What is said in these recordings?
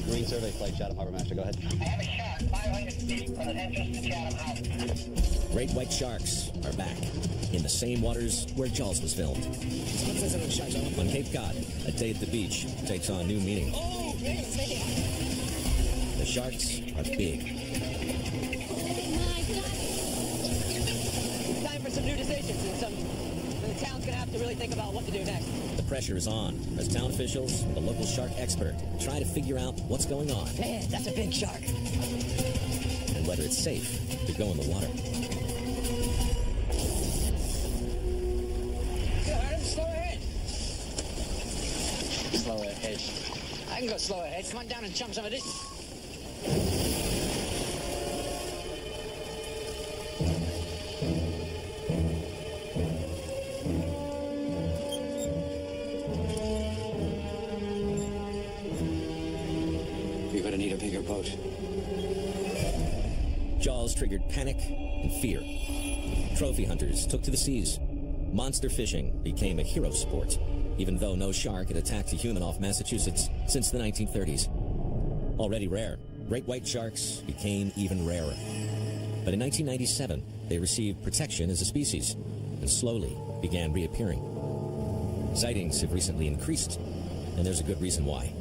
Marine Survey Flight, Chatham Harbor Master, go ahead. I have a shark 500 feet from the entrance to Chatham Harbor. Great white sharks are back in the same waters where Jaws was filmed. On Cape Cod, a day at the beach takes on new meaning. The sharks are big. It's time for some new decisions, and the town's going to have to really think about what to do next. The pressure is on as town officials and the local shark expert try to figure out what's going on Man, that's a big shark. and whether it's safe to go in the water. Slow ahead. Slow ahead. I can go slow ahead. Come on down and jump some of this. You're gonna need a bigger boat. Jaws triggered panic and fear. Trophy hunters took to the seas. Monster fishing became a hero sport, even though no shark had attacked a human off Massachusetts since the 1930s. Already rare, great white sharks became even rarer. But in 1997, they received protection as a species and slowly began reappearing. Sightings have recently increased, and there's a good reason why.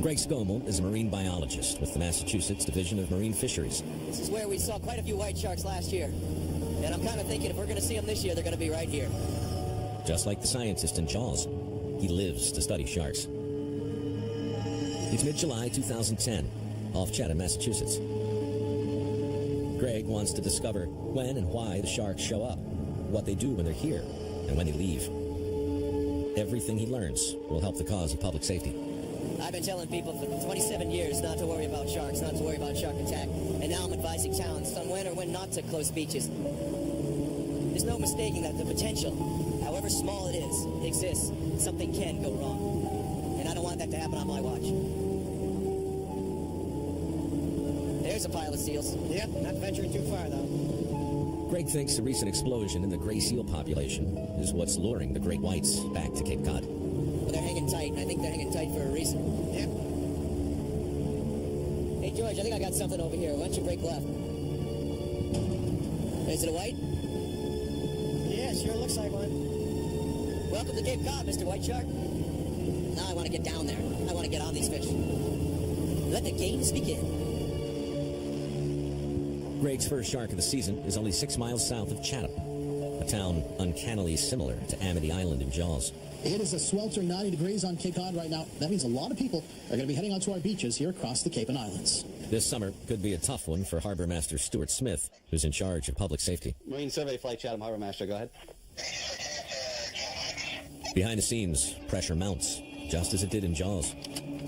Greg Scommel is a marine biologist with the Massachusetts Division of Marine Fisheries. This is where we saw quite a few white sharks last year. And I'm kind of thinking if we're going to see them this year, they're going to be right here. Just like the scientist in Jaws, he lives to study sharks. It's mid-July 2010, off Chatham, Massachusetts. Greg wants to discover when and why the sharks show up, what they do when they're here, and when they leave. Everything he learns will help the cause of public safety. I've been telling people for 27 years not to worry about sharks, not to worry about shark attack. And now I'm advising towns on when or when not to close beaches. There's no mistaking that the potential, however small it is, exists. Something can go wrong. And I don't want that to happen on my watch. There's a pile of seals. Yep, not venturing too far, though. Greg thinks the recent explosion in the gray seal population is what's luring the great whites back to Cape Cod. Well, they're hanging tight, and I think they're hanging tight for a reason. Yep. Hey, George, I think I got something over here. Why don't you break left? Is it a white? Yeah, sure looks like one. Welcome to Cape Cod, Mr. White Shark. Now I want to get down there. I want to get on these fish. Let the games begin. Greg's first shark of the season is only 6 miles south of Chatham, a town uncannily similar to Amity Island in Jaws. It is a sweltering 90 degrees on Cape Cod right now. That means a lot of people are going to be heading out to our beaches here across the Cape and Islands. This summer could be a tough one for Harbor Master Stuart Smith, who's in charge of public safety. Marine Survey Flight, Chatham Harbor Master, go ahead. Behind the scenes, pressure mounts, just as it did in Jaws.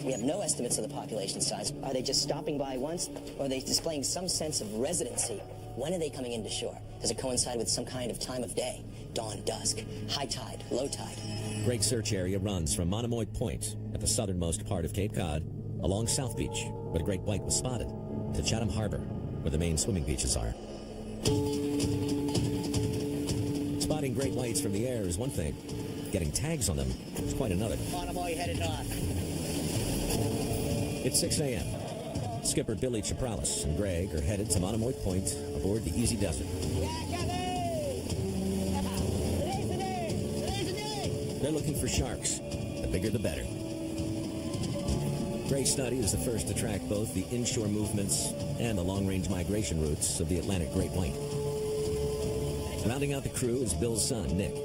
We have no estimates of the population size. Are they just stopping by once, or are they displaying some sense of residency? When are they coming into shore? Does it coincide with some kind of time of day? Dawn, dusk, high tide, low tide? Greg's search area runs from Monomoy Point at the southernmost part of Cape Cod, along South Beach, where the great white was spotted, to Chatham Harbor, where the main swimming beaches are. Spotting great whites from the air is one thing. Getting tags on them is quite another. Monomoy headed north. It's 6 a.m. Skipper Billy Chapralis and Greg are headed to Monomoy Point aboard the Easy Desert. They're looking for sharks. The bigger, the better. Greg's study is the first to track both the inshore movements and the long-range migration routes of the Atlantic great white. Rounding out the crew is Bill's son, Nick.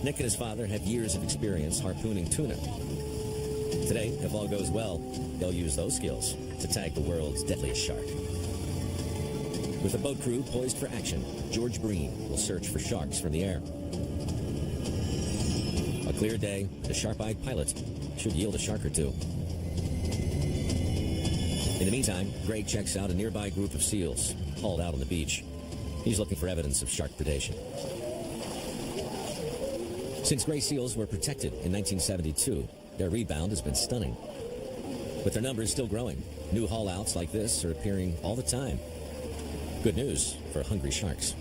Nick and his father have years of experience harpooning tuna. Today, if all goes well, they'll use those skills to tag the world's deadliest shark. With the boat crew poised for action, George Breen will search for sharks from the air. A clear day, the sharp-eyed pilot should yield a shark or two. In the meantime, Greg checks out a nearby group of seals hauled out on the beach. He's looking for evidence of shark predation. Since gray seals were protected in 1972, their rebound has been stunning. With their numbers still growing, new haul-outs like this are appearing all the time. Good news for hungry sharks.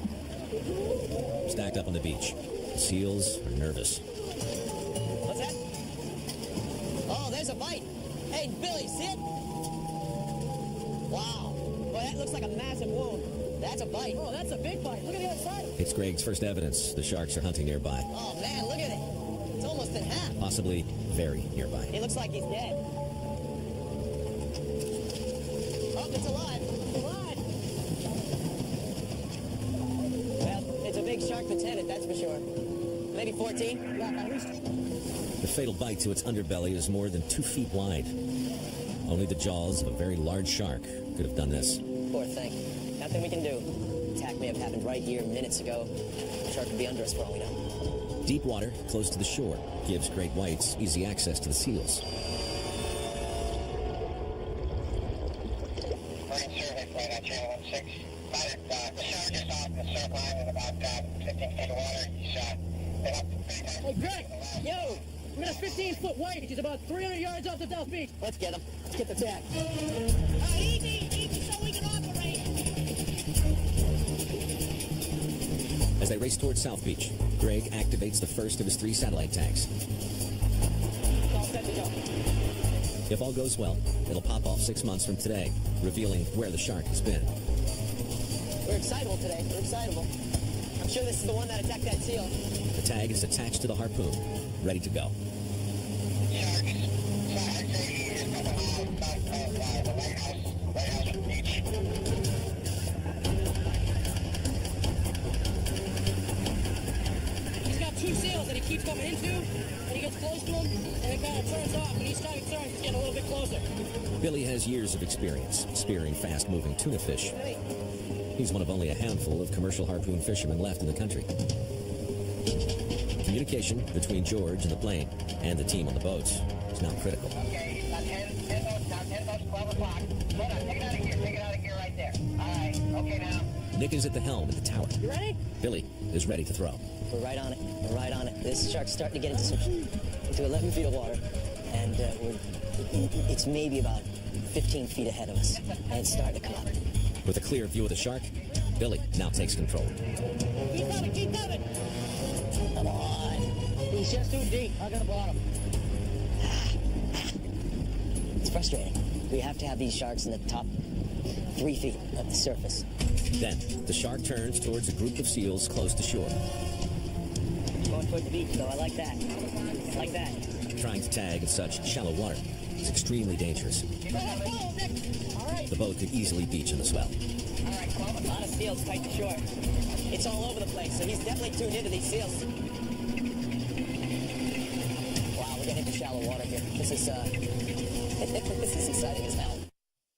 Stacked up on the beach, the seals are nervous. What's that? there's a bite. Hey, Billy, see it? Wow. Boy, that looks like a massive wound. That's a bite. Oh, that's a big bite. Look at the other side of it. It's Greg's first evidence the sharks are hunting nearby, Oh, man, look at it. It's almost in half. possibly very nearby. It looks like he's dead. Oh, it's alive. It's alive. Well, it's a big shark lieutenant, that's for sure. Maybe 14? Yeah, at least. The fatal bite to its underbelly is more than 2 feet wide. Only the jaws of a very large shark could have done this. Poor thing. Nothing we can do. Attack may have happened right here minutes ago. The shark could be under us for all we know. Deep water, close to the shore, gives great whites easy access to the seals. Marine survey flight on channel 16. The shark is off the surf line in about 15 feet of water. He's been up to 3 times. Hey, Greg! Yo! We got a 15-foot white. He's about 300 yards off the South Beach. Let's get him. Let's get the tag. Easy so we can operate. As they race towards South Beach, Greg activates the first of his 3 satellite tags. All set to go. If all goes well, it'll pop off 6 months from today, revealing where the shark has been. We're excitable today. We're excitable. I'm sure this is the one that attacked that seal. The tag is attached to the harpoon, ready to go. Sharks. I'd say he is a couple miles south of the lighthouse beach. He's got 2 seals that he keeps coming into, and he gets close to them, and it kind of turns off. And each time he turns, he's getting a little bit closer. Billy has years of experience spearing fast-moving tuna fish. He's one of only a handful of commercial harpoon fishermen left in the country. Communication between George and the plane and the team on the boats is now critical. Okay, about 10 boats, 12 o'clock. Hold on, take it out of gear. Take it out of gear right there. All right, okay now. Nick is at the helm at the tower. You ready? Billy is ready to throw. We're right on it. We're right on it. This shark's starting to get into 11 feet of water, and it's maybe about 15 feet ahead of us, and it's starting to come up. With a clear view of the shark, Billy now takes control. Keep coming, keep coming. Come on. He's just too deep. Not gonna bottom. It's frustrating. We have to have these sharks in the top 3 feet of the surface. Then, the shark turns towards a group of seals close to shore. Going toward the beach, though. I like that. I like that. Trying to tag in such shallow water is extremely dangerous. Follow, Nick. All right. The boat could easily beach in the swell. All right, well, a lot of seals tight to shore. It's all over the place, so he's definitely tuned into these seals. Wow, we're getting into shallow water here. This is, this is exciting as hell.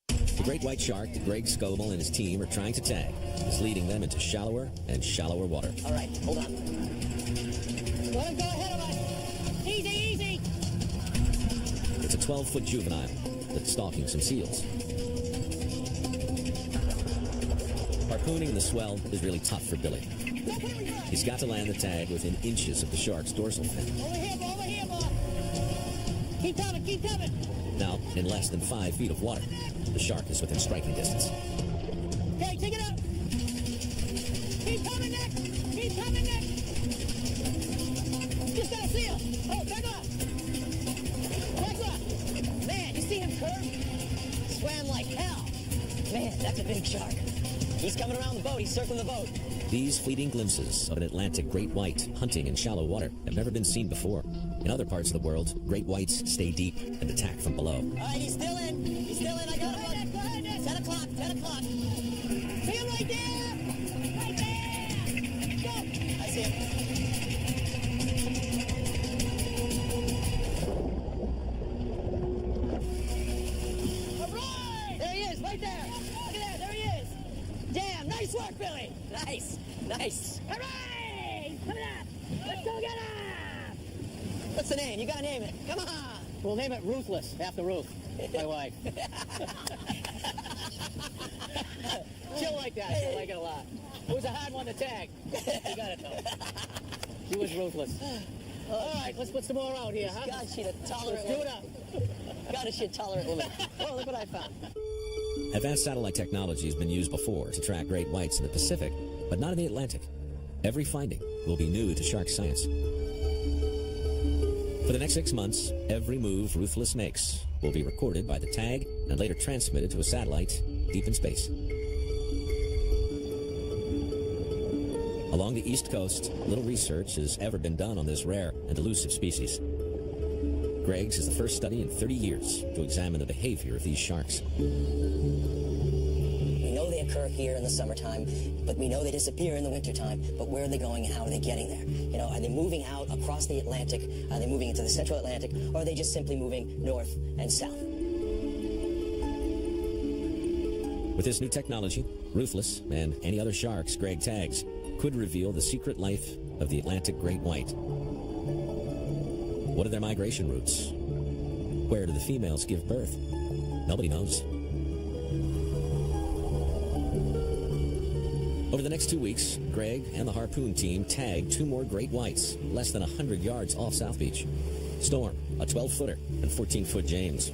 The great white shark that Greg Scoble and his team are trying to tag is leading them into shallower and shallower water. All right, hold on. Let him go ahead of us. Easy, easy. It's a 12-foot juvenile that's stalking some seals. Harpooning in the swell is really tough for Billy. He's got to land the tag within inches of the shark's dorsal fin. Over here, boss. Keep coming, keep coming. Now, in less than 5 feet of water, the shark is within striking distance. Okay, take it out. Keep coming, Nick. Keep coming, Nick. Just got a seal. Oh, back up. Back up. Man, you see him curve? Swam like hell. Man, that's a big shark. He's coming around the boat. He's circling the boat. These fleeting glimpses of an Atlantic great white hunting in shallow water have never been seen before. In other parts of the world, great whites stay deep and attack from below. All right, he's still in. He's still in. I got him. Go ahead, Nick. 10 o'clock. 10 o'clock. See him right there. Right there. Go. I see him. All right. There he is, right there. Look at that. There he is. Damn, nice work, Billy. Nice. Nice. Hooray! Coming up. Let's go get him. What's the name? You gotta name it. Come on. We'll name it Ruthless, after Ruth, my wife. She'll like that. She'll like it a lot. It was a hard one to tag. You got it, though. She was ruthless. All right, let's put some more out here, huh? God, she's a tolerant Let's do it woman. up. God, is she a tolerant woman. Oh, look what I found. Advanced satellite technology has been used before to track great whites in the Pacific, but not in the Atlantic. Every finding will be new to shark science. For the next 6 months, every move Ruthless makes will be recorded by the tag and later transmitted to a satellite deep in space. Along the East Coast, little research has ever been done on this rare and elusive species. Greg's is the first study in 30 years to examine the behavior of these sharks. We know they occur here in the summertime, but we know they disappear in the wintertime. But where are they going and how are they getting there? You know, are they moving out across the Atlantic? Are they moving into the central Atlantic? Or are they just simply moving north and south? With this new technology, Ruthless and any other sharks Greg tags could reveal the secret life of the Atlantic great white. What are their migration routes? Where do the females give birth? Nobody knows. Over the next 2 weeks, Greg and the Harpoon team tagged 2 more great whites less than 100 yards off South Beach. Storm, a 12-footer, and 14-foot James.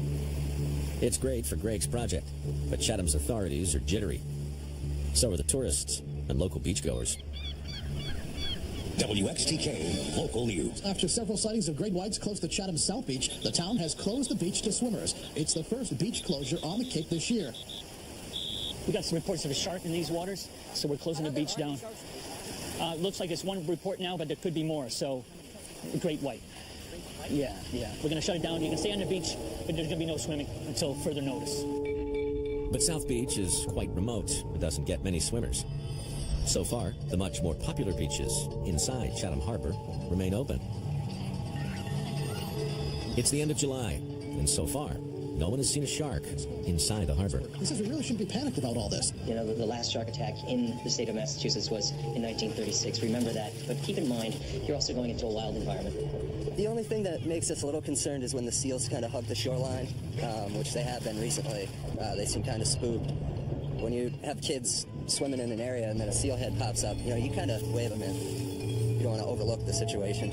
It's great for Greg's project, but Chatham's authorities are jittery. So are the tourists and local beachgoers. WXTK Local News. After several sightings of great whites close to Chatham's South Beach, the town has closed the beach to swimmers. It's the first beach closure on the Cape this year. We got some reports of a shark in these waters, so we're closing the beach down. It looks like it's one report now, but there could be more, so great white. Yeah. We're going to shut it down. You can stay on the beach, but there's going to be no swimming until further notice. But South Beach is quite remote. It doesn't get many swimmers. So far, the much more popular beaches inside Chatham Harbor remain open. It's the end of July, and so far, no one has seen a shark inside the harbor. He says we really shouldn't be panicked about all this. You know, the last shark attack in the state of Massachusetts was in 1936. Remember that. But keep in mind, you're also going into a wild environment. The only thing that makes us a little concerned is when the seals kind of hug the shoreline, which they have been recently. They seem kind of spooked. When you have kids swimming in an area and then a seal head pops up, you know, you kind of wave them in. You don't want to overlook the situation.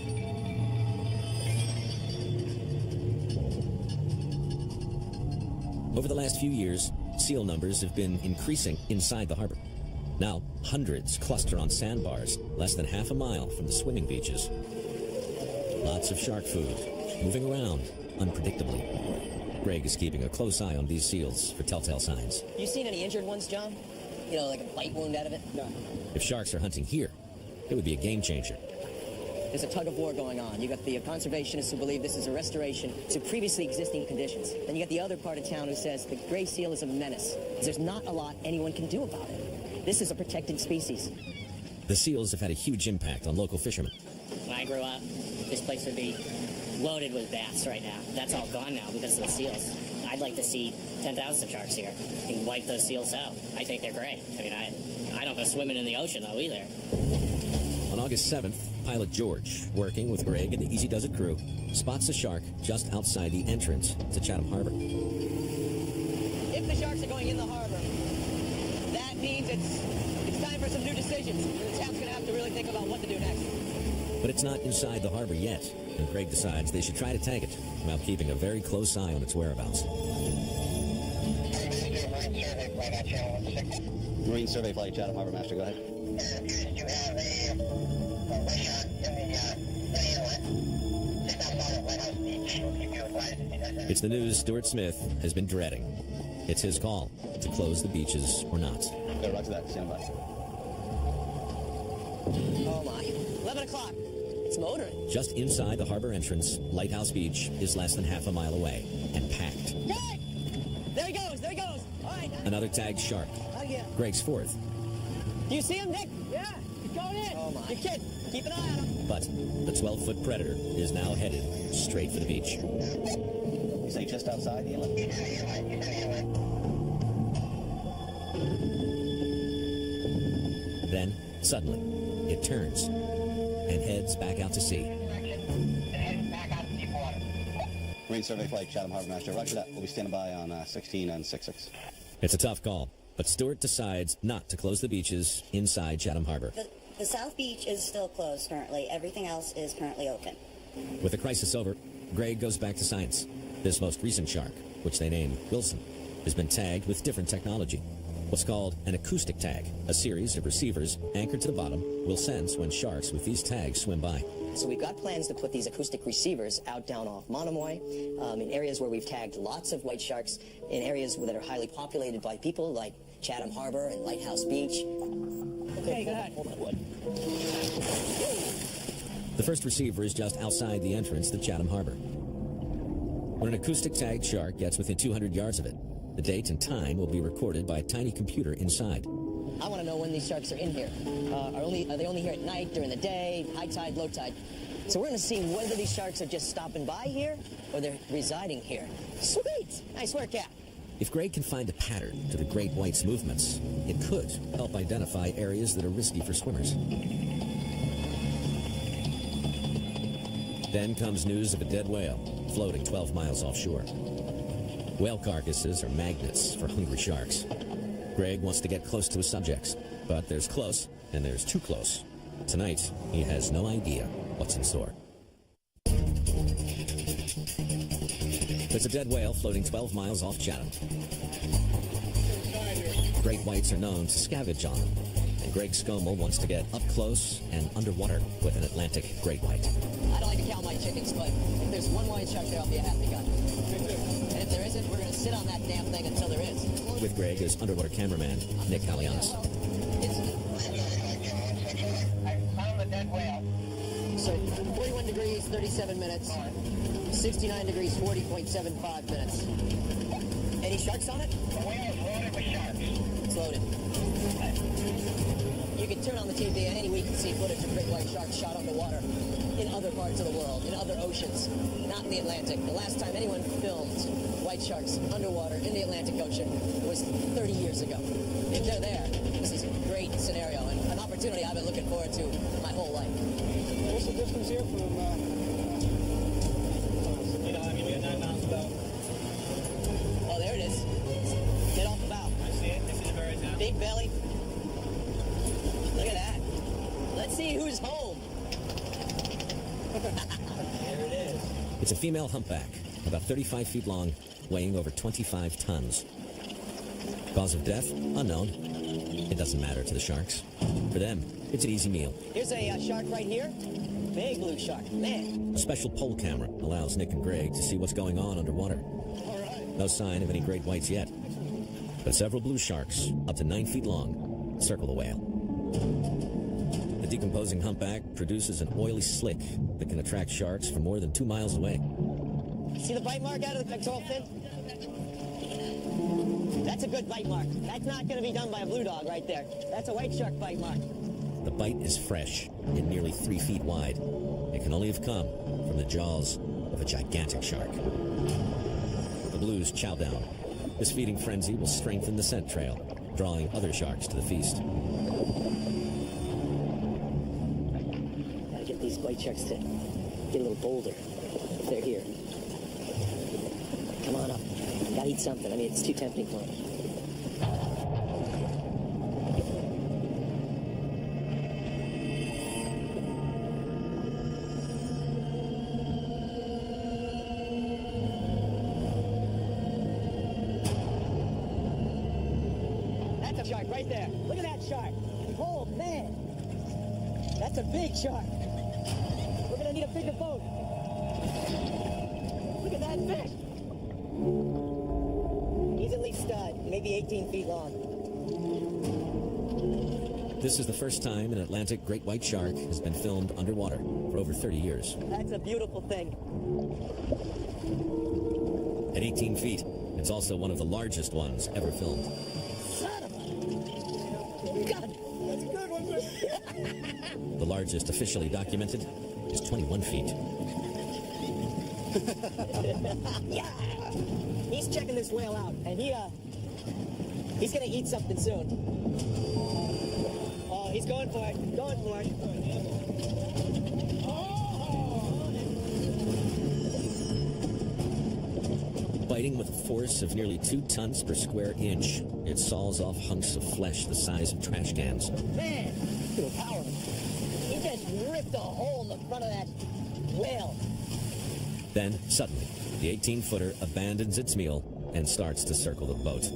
Over the last few years, seal numbers have been increasing inside the harbor. Now, hundreds cluster on sandbars less than half a mile from the swimming beaches. Lots of shark food, moving around unpredictably. Greg is keeping a close eye on these seals for telltale signs. You seen any injured ones, John? You know, like a bite wound out of it? No. If sharks are hunting here, it would be a game changer. There's a tug of war going on. You got the conservationists who believe this is a restoration to previously existing conditions. Then you got the other part of town who says the gray seal is a menace. There's not a lot anyone can do about it. This is a protected species. The seals have had a huge impact on local fishermen. When I grew up, this place would be loaded with bass right now. That's all gone now because of the seals. I'd like to see 10,000 sharks here and wipe those seals out. I think they're great. I mean, I don't go swimming in the ocean, though, either. On August 7th, pilot George, working with Greg and the Easy Does It crew, spots a shark just outside the entrance to Chatham Harbor. If the sharks are going in the harbor, that means it's time for some new decisions. The town's going to have to really think about what to do next. But it's not inside the harbor yet, and Greg decides they should try to tag it while keeping a very close eye on its whereabouts. Marine Survey Flight Chatham Harbor Master, go ahead. You have a restaurant in the inlet, just outside of Lighthouse Beach. We'll keep you advised. It's the news Stuart Smith has been dreading. It's his call to close the beaches or not. Go, roger that. Stand by. Oh, my. 11 o'clock. It's motoring. Just inside the harbor entrance, Lighthouse Beach is less than half a mile away and packed. Hey! There he goes. There he goes. All right. Another tagged shark. Oh, yeah. Greg's fourth. Do you see him, Nick? Yeah. He's going in. Oh, my. Good kid. Keep an eye on him. But the 12-foot predator is now headed straight for the beach. You say just outside the inlet? Then, suddenly, it turns and heads back out to sea. Marine Survey Flight Chatham Harbor Master, roger that. We'll be standing by on 16 and 66. It's a tough call, but Stewart decides not to close the beaches inside Chatham Harbor. The South Beach is still closed currently. Everything else is currently open. With the crisis over, Greg goes back to science. This most recent shark, which they name Wilson, has been tagged with different technology. What's called an acoustic tag. A series of receivers anchored to the bottom will sense when sharks with these tags swim by. So we've got plans to put these acoustic receivers out down off Monomoy, in areas where we've tagged lots of white sharks, in areas that are highly populated by people like Chatham Harbor and Lighthouse Beach. Okay, go ahead. The first receiver is just outside the entrance to Chatham Harbor. When an acoustic tagged shark gets within 200 yards of it, the date and time will be recorded by a tiny computer inside. I want to know when these sharks are in here. Are they only here at night, during the day, high tide, low tide? So we're going to see whether these sharks are just stopping by here or they're residing here. Sweet! Nice work, Cap. If Greg can find a pattern to the great white's movements, it could help identify areas that are risky for swimmers. Then comes news of a dead whale floating 12 miles offshore. Whale carcasses are magnets for hungry sharks. Greg wants to get close to his subjects, but there's close and there's too close. Tonight, he has no idea what's in store. There's a dead whale floating 12 miles off Chatham. Great whites are known to scavenge on them, and Greg Scommel wants to get up close and underwater with an Atlantic great white. I don't like to count my chickens, but if there's one white shark there, I'll be a happy guy. And if there isn't, we're going to sit on that damn thing until there is. With Greg is underwater cameraman Nick Halianis. I found the dead whale. So 41 degrees, 37 minutes. 69 degrees, 40.75 minutes. Any sharks on it? The whale is loaded with sharks. It's loaded. You can turn on the TV any week and see footage of great white sharks shot underwater in other parts of the world, in other oceans, not in the Atlantic. The last time anyone filmed white sharks underwater in the Atlantic Ocean was 30 years ago. If they're there, this is a great scenario and an opportunity I've been looking forward to my whole life. What's the distance here from... we got 9 miles about. Oh, there it is. Get off the bow. I see it. I see the birds now. Big belly. Look at that. Let's see who's home. There it is. It's a female humpback, about 35 feet long, weighing over 25 tons. Cause of death? Unknown. It doesn't matter to the sharks. For them, it's an easy meal. Here's a shark right here. Big blue shark. Man. A special pole camera allows Nick and Greg to see what's going on underwater. No sign of any great whites yet, but several blue sharks, up to 9 feet long, circle the whale. The decomposing humpback produces an oily slick that can attract sharks from more than 2 miles away. See the bite mark out of the pectoral fin? That's a good bite mark. That's not going to be done by a blue dog right there. That's a white shark bite mark. The bite is fresh and nearly 3 feet wide. It can only have come from the jaws of a gigantic shark. The blues chow down. This feeding frenzy will strengthen the scent trail, drawing other sharks to the feast. Gotta get these white sharks to get a little bolder if they're here. Come on up. Gotta eat something. I mean, it's too tempting for them. That's a shark right there. Look at that shark. Oh, man. That's a big shark. We're gonna need a bigger boat. Look at that fish. He's at least maybe 18 feet long. This is the first time an Atlantic great white shark has been filmed underwater for over 30 years. That's a beautiful thing. At 18 feet, it's also one of the largest ones ever filmed. Son of a... God, that's a good one. The largest officially documented is 21 feet. Yeah! He's checking this whale out, and he's gonna eat something soon. Oh, he's going for it. Going for it. Biting with a force of nearly 2 tons per square inch, it saws off hunks of flesh the size of trash cans. Man, look at the power. He just ripped a hole in the front of that whale. Then, suddenly, the 18-footer abandons its meal and starts to circle the boat.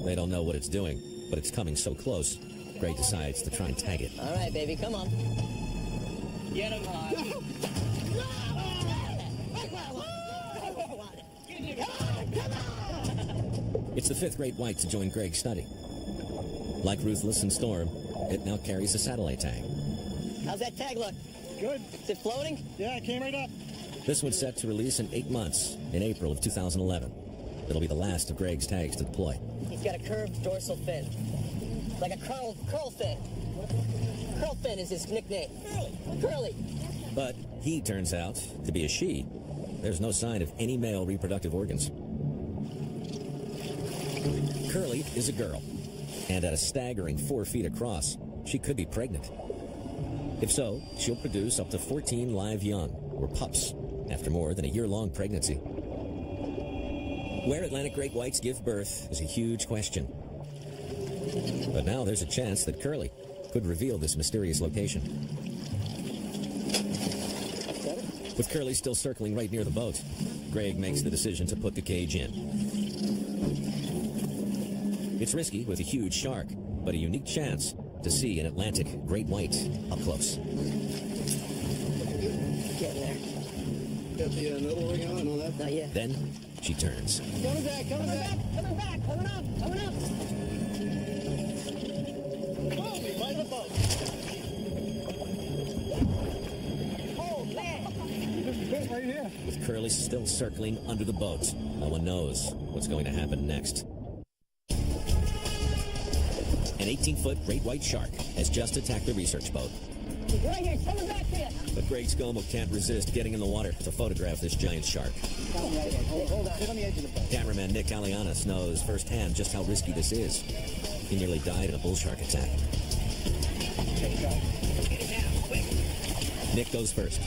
They don't know what it's doing, but it's coming so close, Greg decides to try and tag it. All right, baby, come on. Get him hard. It's the fifth great white to join Greg's study. Like Ruthless and Storm, it now carries a satellite tag. How's that tag look? Good. Is it floating? Yeah, it came right up. This one's set to release in 8 months, in April of 2011. It'll be the last of Greg's tags to deploy. He's got a curved dorsal fin. Like a curl fin. Curl fin is his nickname. Curly. But he turns out to be a she. There's no sign of any male reproductive organs. Curly is a girl, and at a staggering 4 feet across, she could be pregnant. If so, she'll produce up to 14 live young, or pups, after more than a year-long pregnancy. Where Atlantic great whites give birth is a huge question. But now there's a chance that Curly could reveal this mysterious location. With Curly still circling right near the boat, Greg makes the decision to put the cage in. It's risky with a huge shark, but a unique chance to see an Atlantic great white up close. Getting there. Got the nipple ring on and all that? Not yet. Then she turns. Coming back, coming back. Coming back, coming up, coming up. Oh, me, right in the boat. Oh, man. Right here. With Curly still circling under the boat, no one knows what's going to happen next. An 18-foot great white shark has just attacked the research boat. He's right here, coming back to you. But Greg Scomo can't resist getting in the water to photograph this giant shark. Hold on, sit on the edge of the boat. Cameraman Nick Alianis knows firsthand just how risky this is. He nearly died in a bull shark attack. Nick goes first.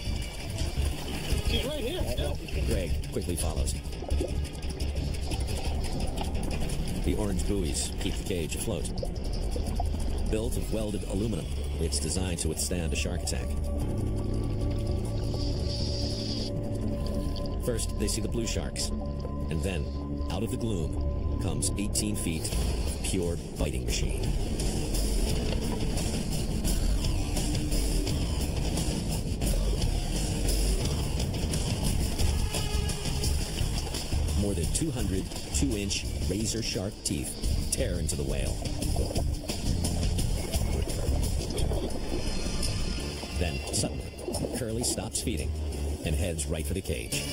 She's right here. Greg quickly follows. The orange buoys keep the cage afloat. Built of welded aluminum, it's designed to withstand a shark attack. First, they see the blue sharks, and then, out of the gloom, comes 18 feet of pure biting machine. More than 200 2-inch razor-sharp teeth tear into the whale. Then, suddenly, Curly stops feeding and heads right for the cage.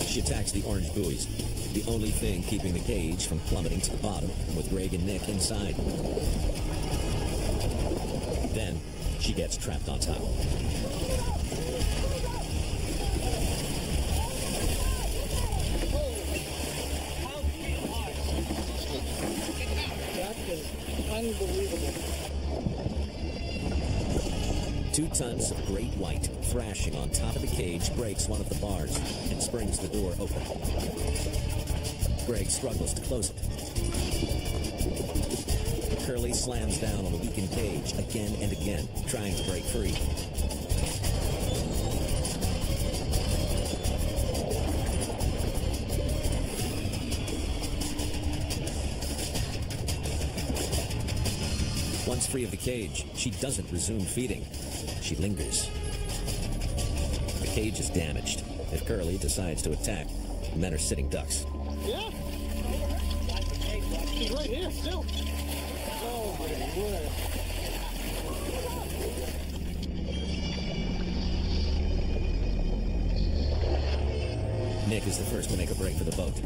She attacks the orange buoys, the only thing keeping the cage from plummeting to the bottom with Greg and Nick inside. Then, she gets trapped on top. Unbelievable. 2 tons of great white thrashing on top of the cage breaks one of the bars and springs the door open. Greg struggles to close it. Curly slams down on the weakened cage again and again, trying to break free. Once free of the cage, she doesn't resume feeding. She lingers. The cage is damaged. If Curly decides to attack, the men are sitting ducks. Yeah. She's right here still. Oh, my word. Nick is the first to make a break for the boat.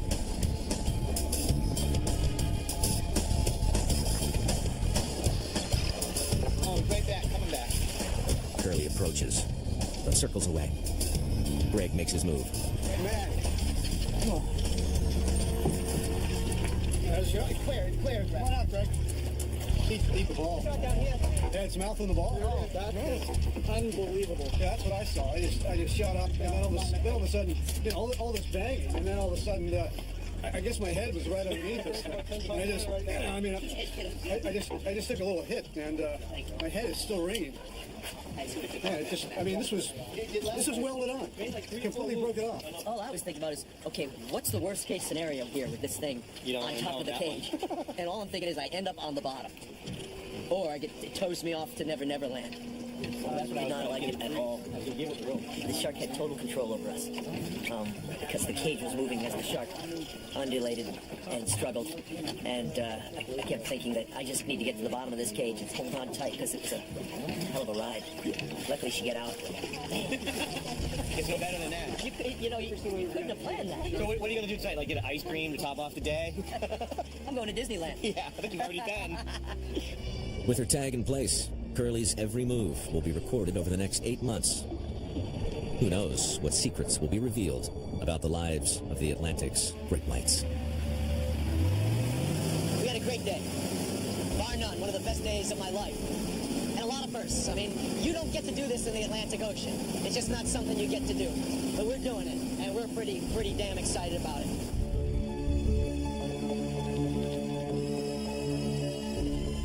Curly approaches, but circles away. Greg makes his move. Hey, man. Come on. It's clear, Greg. Come on out, Greg. Eat the ball. Yeah, its mouth in the ball. Oh, that's unbelievable. Yeah, that's what I saw. I just shot up, and then all of a sudden, you know, all this banging, and then all of a sudden, I guess my head was right underneath it. And I just took a little hit, and my head is still ringing. Yeah, this was welded on. Completely broke it off. All I was thinking about is, okay, what's the worst case scenario here with this thing on top of the cage? And all I'm thinking is I end up on the bottom. or it tows me off to Never Never Land. I did not like it at all. The shark had total control over us because the cage was moving as the shark undulated and struggled. And I kept thinking that I just need to get to the bottom of this cage and hold on tight because it's a hell of a ride. Luckily, she got out. It's no better than that. You couldn't have planned that. So what are you going to do tonight? Like get an ice cream to top off the day? I'm going to Disneyland. Yeah, I think you've already been. With her tag in place, Curly's every move will be recorded over the next 8 months. Who knows what secrets will be revealed about the lives of the Atlantic's great whites. We had a great day. Bar none, one of the best days of my life. And a lot of firsts. I mean, you don't get to do this in the Atlantic Ocean. It's just not something you get to do. But we're doing it, and we're pretty damn excited about it.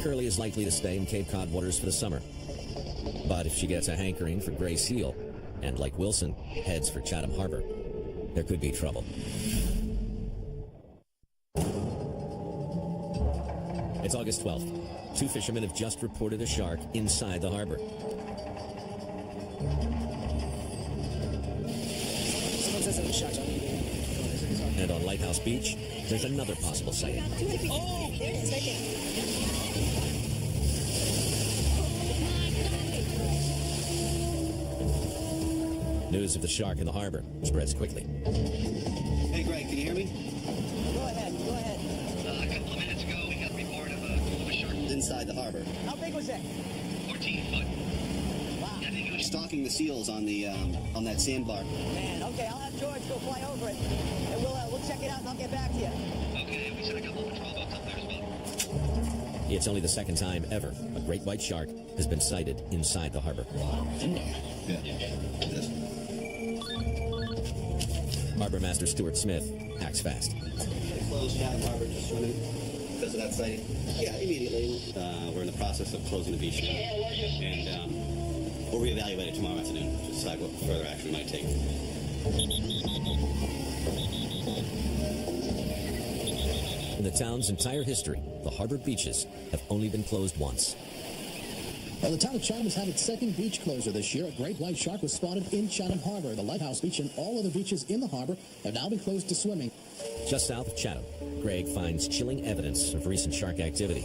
Curly is likely to stay in Cape Cod waters for the summer. But if she gets a hankering for gray seal, and like Wilson, heads for Chatham Harbor, there could be trouble. It's August 12th. 2 fishermen have just reported a shark inside the harbor. And on Lighthouse Beach, there's another possible sighting. Oh, there it is, right there. News of the shark in the harbor spreads quickly. Hey, Greg, can you hear me? Go ahead. A couple of minutes ago, we got a report of a shark Inside the harbor. How big was that? 14 foot. Wow. I think it was Stalking the seals on the on that sandbar. Man, okay, I'll have George go fly over it, and we'll check it out, and I'll get back to you. okay. We sent a couple of patrol boats up there as well. It's only the second time ever a great white shark has been sighted inside the harbor. Yeah. This. Harbor Master Stuart Smith acts fast. They closed Chatham Harbor to swimming because of that sighting. Yeah, immediately. We're in the process of closing the beach now, and we'll reevaluate it tomorrow afternoon to decide what further action we might take. In the town's entire history, the harbor beaches have only been closed once. Well, the town of Chatham has had its second beach closure this year. A great white shark was spotted in Chatham Harbor. The Lighthouse Beach and all other beaches in the harbor have now been closed to swimming. Just south of Chatham, Greg finds chilling evidence of recent shark activity.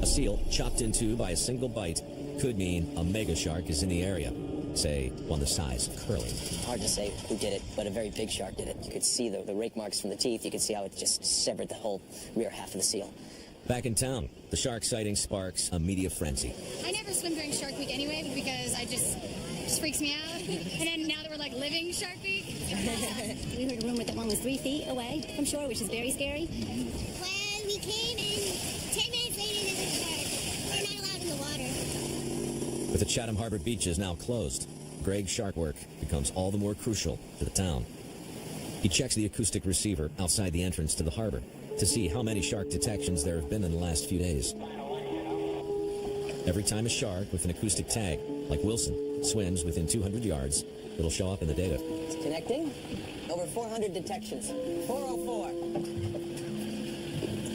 A seal chopped in two by a single bite could mean a mega shark is in the area, say one the size of Curly. Hard to say who did it, but a very big shark did it. You could see the rake marks from the teeth. You could see how it just severed the whole rear half of the seal. Back in town, the shark sighting sparks a media frenzy. I never swim during Shark Week anyway because it just freaks me out. And then now that we're like living Shark Week. We heard a rumor that one was 3 feet away from shore, which is very scary. Well, we came and 10 minutes later there was a shark. We're not allowed in the water. With the Chatham Harbor beaches now closed, Greg's shark work becomes all the more crucial to the town. He checks the acoustic receiver outside the entrance to the harbor to see how many shark detections there have been in the last few days. Every time a shark with an acoustic tag, like Wilson, swims within 200 yards, it'll show up in the data. It's connecting. Over 400 detections. 404.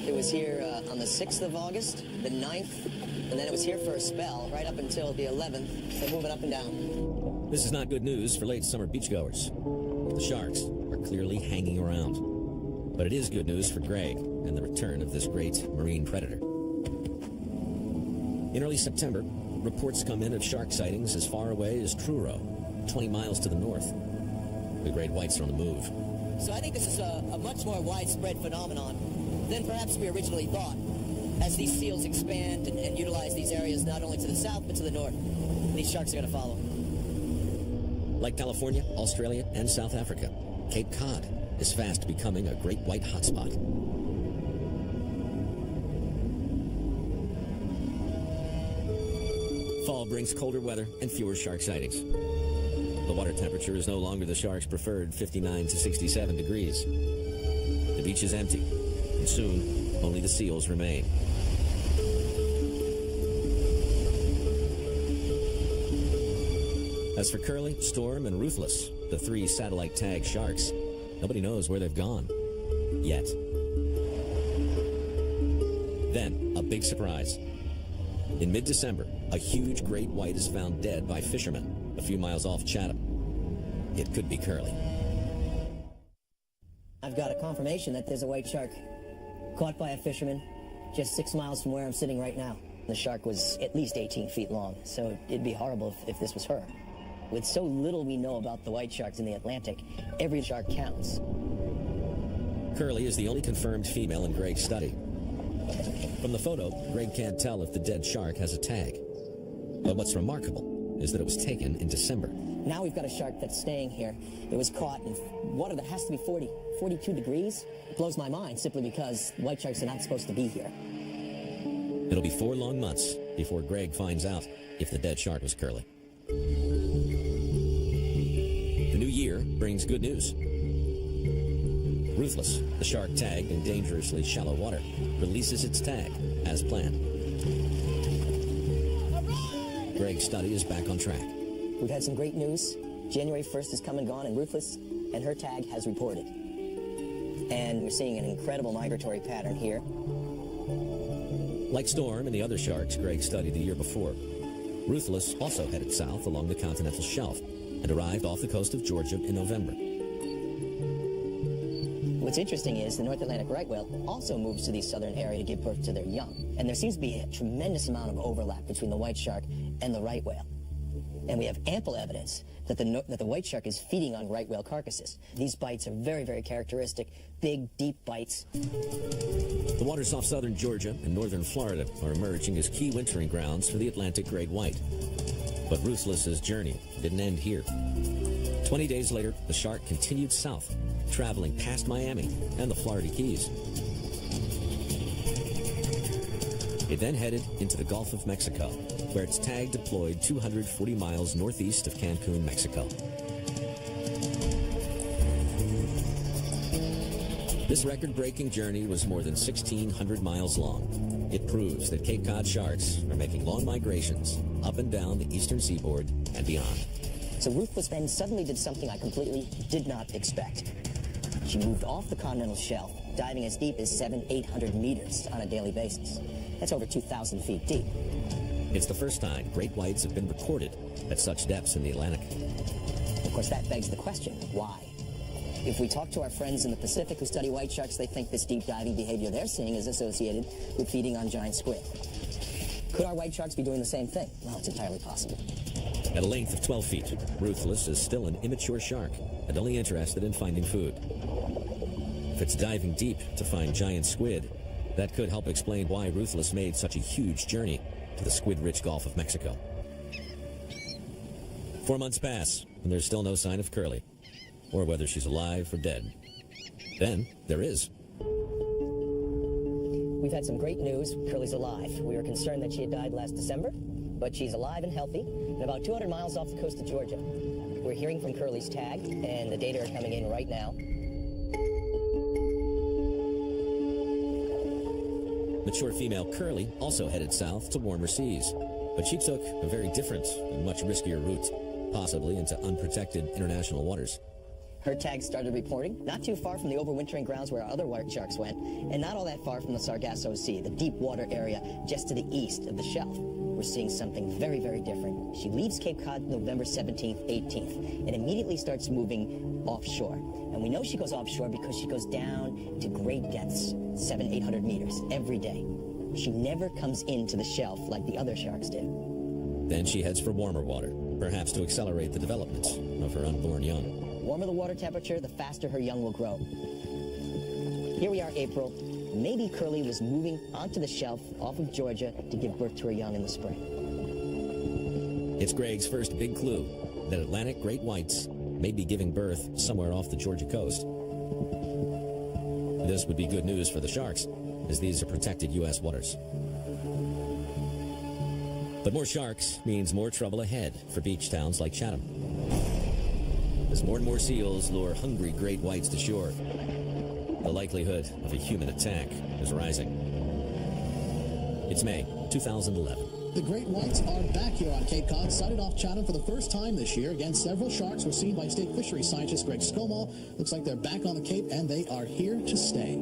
It was here on the 6th of August, the 9th, and then it was here for a spell right up until the 11th. So moving up and down. This is not good news for late summer beachgoers. The sharks are clearly hanging around. But it is good news for Greg and the return of this great marine predator. In early September, reports come in of shark sightings as far away as Truro, 20 miles to the north. The great whites are on the move. So I think this is a much more widespread phenomenon than perhaps we originally thought. As these seals expand and utilize these areas not only to the south but to the north, these sharks are going to follow. Like California, Australia, and South Africa, Cape Cod is fast becoming a great white hotspot. Fall brings colder weather and fewer shark sightings. The water temperature is no longer the shark's preferred 59 to 67 degrees. The beach is empty, and soon only the seals remain. As for Curly, Storm, and Ruthless, the 3 satellite tag sharks, nobody knows where they've gone. Yet. Then, a big surprise. In mid-December, a huge great white is found dead by fishermen a few miles off Chatham. It could be curly. I've got a confirmation that there's a white shark caught by a fisherman just 6 miles from where I'm sitting right now. The shark was at least 18 feet long, so it'd be horrible if this was her. With so little we know about the white sharks in the Atlantic, every shark counts. Curly is the only confirmed female in Greg's study. From the photo, Greg can't tell if the dead shark has a tag. But what's remarkable is that it was taken in December. Now we've got a shark that's staying here. It was caught in water that has to be 42 degrees. It blows my mind simply because white sharks are not supposed to be here. It'll be 4 long months before Greg finds out if the dead shark was Curly. The new year brings good news. Ruthless, the shark tagged in dangerously shallow water, releases its tag as planned. Greg's study is back on track. We've had some great news. January 1st has come and gone, and Ruthless and her tag has reported. And we're seeing an incredible migratory pattern here. Like Storm and the other sharks Greg studied the year before, Ruthless also headed south along the continental shelf and arrived off the coast of Georgia in November. What's interesting is the North Atlantic right whale also moves to the southern area to give birth to their young. And there seems to be a tremendous amount of overlap between the white shark and the right whale. And we have ample evidence that the white shark is feeding on right whale carcasses. These bites are very, very characteristic, big, deep bites. The waters off southern Georgia and northern Florida are emerging as key wintering grounds for the Atlantic great white. But Ruthless's journey didn't end here. 20 days later, the shark continued south, traveling past Miami and the Florida Keys. It then headed into the Gulf of Mexico, where its tag deployed 240 miles northeast of Cancun, Mexico. This record-breaking journey was more than 1,600 miles long. It proves that Cape Cod sharks are making long migrations up and down the eastern seaboard and beyond. So Ruthless then suddenly did something I completely did not expect. She moved off the continental shelf, diving as deep as 700-800 meters on a daily basis. That's over 2,000 feet deep. It's the first time great whites have been recorded at such depths in the Atlantic. Of course, that begs the question, why? If we talk to our friends in the Pacific who study white sharks, they think this deep diving behavior they're seeing is associated with feeding on giant squid. Could our white sharks be doing the same thing? Well, it's entirely possible. At a length of 12 feet, Ruthless is still an immature shark and only interested in finding food. If it's diving deep to find giant squid, that could help explain why Ruthless made such a huge journey to the squid-rich Gulf of Mexico. 4 months pass, and there's still no sign of Curly, or whether she's alive or dead. Then there is. We've had some great news. Curly's alive. We were concerned that she had died last December, but she's alive and healthy, and about 200 miles off the coast of Georgia. We're hearing from Curly's tag, and the data are coming in right now. Mature female Curly also headed south to warmer seas, but she took a very different and much riskier route, possibly into unprotected international waters. Her tag started reporting not too far from the overwintering grounds where our other white sharks went, and not all that far from the Sargasso Sea, the deep water area just to the east of the shelf. We're seeing something very, very different. She leaves Cape Cod November 17th, 18th, and immediately starts moving offshore. And we know she goes offshore because she goes down to great depths, 700-800 meters, every day. She never comes into the shelf like the other sharks do. Then she heads for warmer water, perhaps to accelerate the development of her unborn young. The warmer the water temperature, the faster her young will grow. Here we are, April. Maybe Curly was moving onto the shelf off of Georgia to give birth to her young in the spring. It's Greg's first big clue that Atlantic great whites may be giving birth somewhere off the Georgia coast. This would be good news for the sharks, as these are protected U.S. waters. But more sharks means more trouble ahead for beach towns like Chatham. As more and more seals lure hungry great whites to shore, the likelihood of a human attack is rising. It's May 2011. The great whites are back here on Cape Cod, sighted off Chatham for the first time this year. Again, several sharks were seen by state fisheries scientist Greg Skomal. Looks like they're back on the Cape, and they are here to stay.